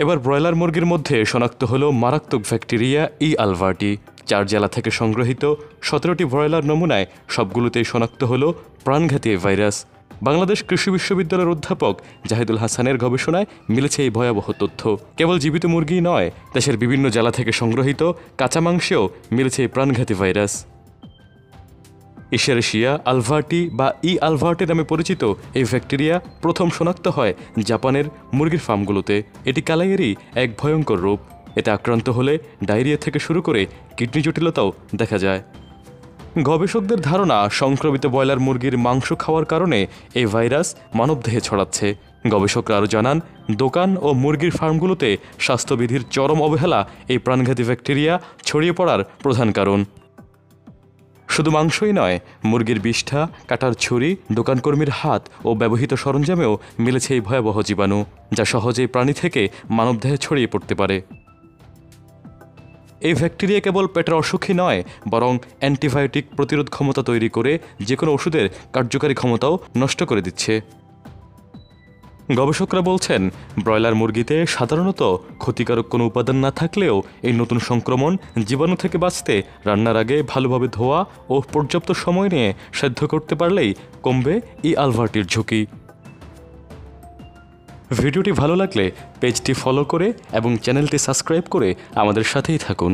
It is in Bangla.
এবার ব্রয়লার মুরগির মধ্যে শনাক্ত হলো মারাত্মক ব্যাকটেরিয়া ই আলভার্টি। 4 জেলা থেকে সংগ্রহিত 17টি ব্রয়লার নমুনায় সবগুলোতেই শনাক্ত হলো প্রাণঘাতী এই ভাইরাস। বাংলাদেশ কৃষি বিশ্ববিদ্যালয়ের অধ্যাপক জাহিদুল হাসানের গবেষণায় মিলেছে এই ভয়াবহ তথ্য। কেবল জীবিত মুরগি নয়, দেশের বিভিন্ন জেলা থেকে সংগ্রহিত কাঁচা মাংসেও মিলেছে এই প্রাণঘাতী ভাইরাস। ইশেরেশিয়া আলভার্টি বা ই আলভার্টি নামে পরিচিত এই ব্যাকটেরিয়া প্রথম শনাক্ত হয় জাপানের মুরগির ফার্মগুলোতে। এটি কালাইয়েরই এক ভয়ঙ্কর রূপ। এতে আক্রান্ত হলে ডায়রিয়া থেকে শুরু করে কিডনি জটিলতাও দেখা যায়। গবেষকদের ধারণা, সংক্রমিত ব্রয়লার মুরগির মাংস খাওয়ার কারণে এই ভাইরাস মানবদেহে ছড়াচ্ছে। গবেষকরা আরও জানান, দোকান ও মুরগির ফার্মগুলোতে স্বাস্থ্যবিধির চরম অবহেলা এই প্রাণঘাতী ব্যাকটেরিয়া ছড়িয়ে পড়ার প্রধান কারণ। শুধু মাংসই নয়, মুরগির বিষ্ঠা, কাটার ছুরি, দোকানকর্মীর হাত ও ব্যবহৃত সরঞ্জামেও মিলেছে এই ভয়াবহ জীবাণু, যা সহজেই প্রাণী থেকে মানবদেহে ছড়িয়ে পড়তে পারে। এই ব্যাকটেরিয়া কেবল পেটের অসুখই নয়, বরং অ্যান্টিবায়োটিক প্রতিরোধ ক্ষমতা তৈরি করে যে কোনো ওষুধের কার্যকারী ক্ষমতাও নষ্ট করে দিচ্ছে। গবেষকরা বলছেন, ব্রয়লার মুরগিতে সাধারণত ক্ষতিকারক কোনো উপাদান না থাকলেও এই নতুন সংক্রমণ জীবাণু থেকে বাঁচতে রান্নার আগে ভালোভাবে ধোয়া ও পর্যাপ্ত সময় নিয়ে সেদ্ধ করতে পারলেই কমবে ই আলভার্টির ঝুঁকি। ভিডিওটি ভালো লাগলে পেজটি ফলো করে এবং চ্যানেলটি সাবস্ক্রাইব করে আমাদের সাথেই থাকুন।